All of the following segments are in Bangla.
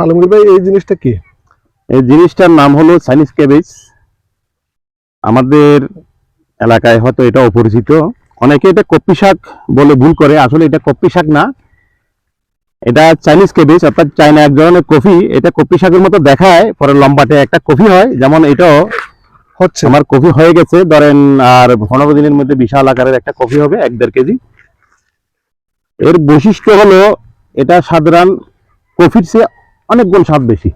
আলমগীর ভাই, এই জিনিসটা কি? এই জিনিসটার নাম হলো চাইনিজ ক্যাবেজ। আমাদের এলাকায় হয়তো এটা অপরিচিত, অনেকে এটা কপি শাক বলে ভুল করে, আসলে এটা কপি শাক না, এটা চাইনিজ ক্যাবেজ, অর্থাৎ চায়না এক ধরনের কফি। এটা কপি শাকের মতো দেখায়, পরে লম্বাটে একটা কফি হয়, যেমন এটাও হচ্ছে আমার কফি হয়ে গেছে ধরেন, আর 15 দিনের মধ্যে বিশাল আকারের একটা কফি হবে 1-1.5 কেজি। এর বৈশিষ্ট্য হলো এটা সাধারণ কফির চেয়ে অনেক গুণ স্বাদ বেশি।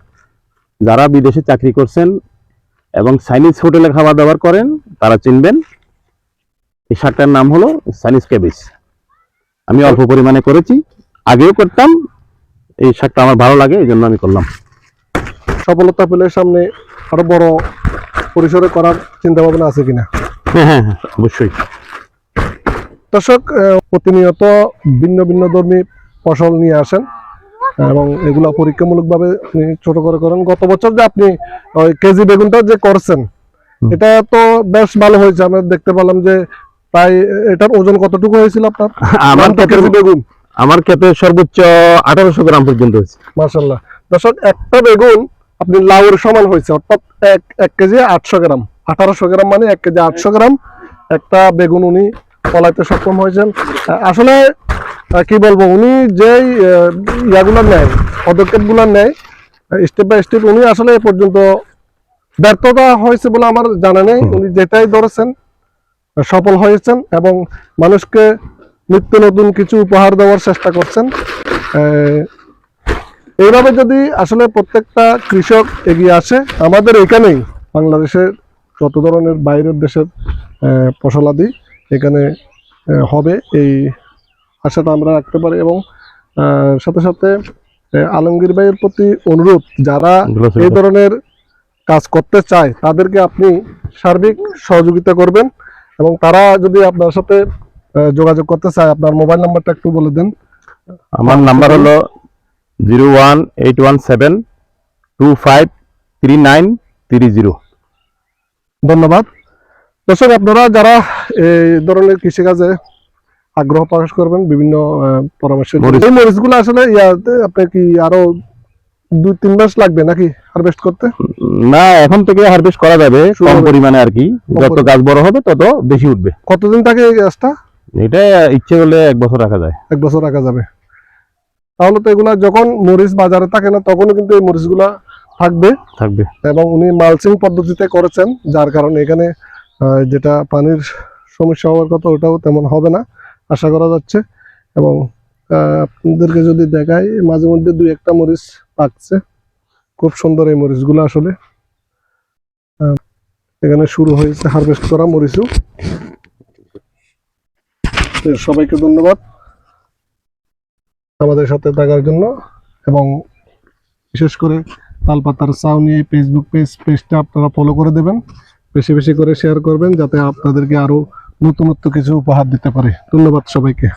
যারা বিদেশে চাকরি করছেন এবং চাইনিজ হোটেলে খাওয়া দাওয়া করেন তারা চিনবেন। এই শাকটার নাম হলো চাইনিজ ক্যাবেজ। আমি অল্প পরিমাণে করেছি, আগেও করতাম। এই শাকটা আমার ভালো লাগে, এই জন্য আমি করলাম। সফলতা পেলে সামনে আরো বড় পরিসরে করার চিন্তা ভাবনা আছে কিনা? হ্যাঁ, অবশ্যই। দর্শক, প্রতিনিয়ত ভিন্ন ভিন্ন ধর্মী ফসল নিয়ে আসেন এবং এগুলা পরীক্ষামূলকভাবে আপনি ছোট করে করেন। গত বছর যে আপনি ওই কেজি বেগুনটা যে করছেন, এটা তো বেশ ভালো হয়েছে। আমরা দেখতে পেলাম যে প্রায় এটার ওজন কতটুকু হয়েছিল আপনার? আমার কেজি বেগুন আমার ক্ষেতে সর্বোচ্চ 1800 গ্রাম পর্যন্ত হয়েছে। মাশাআল্লাহ। দর্শক, একটা বেগুন আপনি লাউয়ের সমান হয়েছে, অর্থাৎ এক কেজি 800 গ্রাম। 1800 গ্রাম মানে 1 কেজি 800 গ্রাম একটা বেগুন উনি ফলাইতে সক্ষম হয়েছেন। আসলে কি বলবো, উনি যেই ইয়াগুলো নেয়, পদক্ষেপগুলো নেয় স্টেপ বাই স্টেপ, উনি আসলে এ পর্যন্ত ব্যর্থতা হয়েছে বলে আমার জানা নেই। উনি যেটাই ধরেছেন সফল হয়েছেন এবং মানুষকে নিত্য নতুন কিছু উপহার দেওয়ার চেষ্টা করছেন। এইভাবে যদি আসলে প্রত্যেকটা কৃষক এগিয়ে আসে, আমাদের এখানেই বাংলাদেশের যত ধরনের বাইরের দেশের ফসলাদি এখানে হবে, এই আশাটা আমরা রাখতে পারি। এবং সাথে সাথে আলমগীর ভাইয়ের প্রতি অনুরোধ, যারা এই ধরনের কাজ করতে চায় তাদেরকে আপনি সার্বিক সহযোগিতা করবেন। এবং তারা যদি আপনার সাথে যোগাযোগ করতে চায়, আপনার মোবাইল নাম্বারটা একটু বলে দেন। আমার নাম্বার হলো 01817253930। ধন্যবাদ। দর্শক, আপনারা যারা এই ধরনের কৃষিকাজে আগ্রহ প্রকাশ করবেন, বিভিন্ন পরামর্শ, এই মরিচগুলো আসলে আপনার কি আরো 2-3 মাস লাগবে নাকি হারভেস্ট করতে? না, এখন থেকে হারভেস্ট করা যাবে কম পরিমাণে আর কি। যত গাছ বড় হবে তত বেশি উঠবে। কতদিন থাকে এই গাছটা? এটা ইচ্ছে করলে 1 বছর রাখা যায়। 1 বছর রাখা যাবে। তাহলে তো এগুলা যখন মরিচ বাজারে থাকে না তখনও কিন্তু এই মরিচগুলা থাকবে। এবং উনি মালচিং পদ্ধতিতে করেছেন, যার কারণে এখানে যেটা পানির সমস্যা হওয়ার কথা ওটাও তেমন হবে না আশা করা যাচ্ছে। এবং আপনাদেরকে যদি দেখাই, মাঝে মধ্যে 2-1টা মরিচ পাকছে, খুব সুন্দর এই মরিচগুলো। আসলে এখানে শুরু হয়েছে হারভেস্ট করা মরিচও। সবাইকে ধন্যবাদ আমাদের সাথে থাকার জন্য। এবং বিশেষ করে তালপাতার ছাউনি ফেসবুক পেজটা আপনারা ফলো করে দেবেন, বেশি বেশি করে শেয়ার করবেন, যাতে আপনাদেরকে আরো নতুনত্ব কিছু উপহার দিতে পারে। ধন্যবাদ সবাইকে।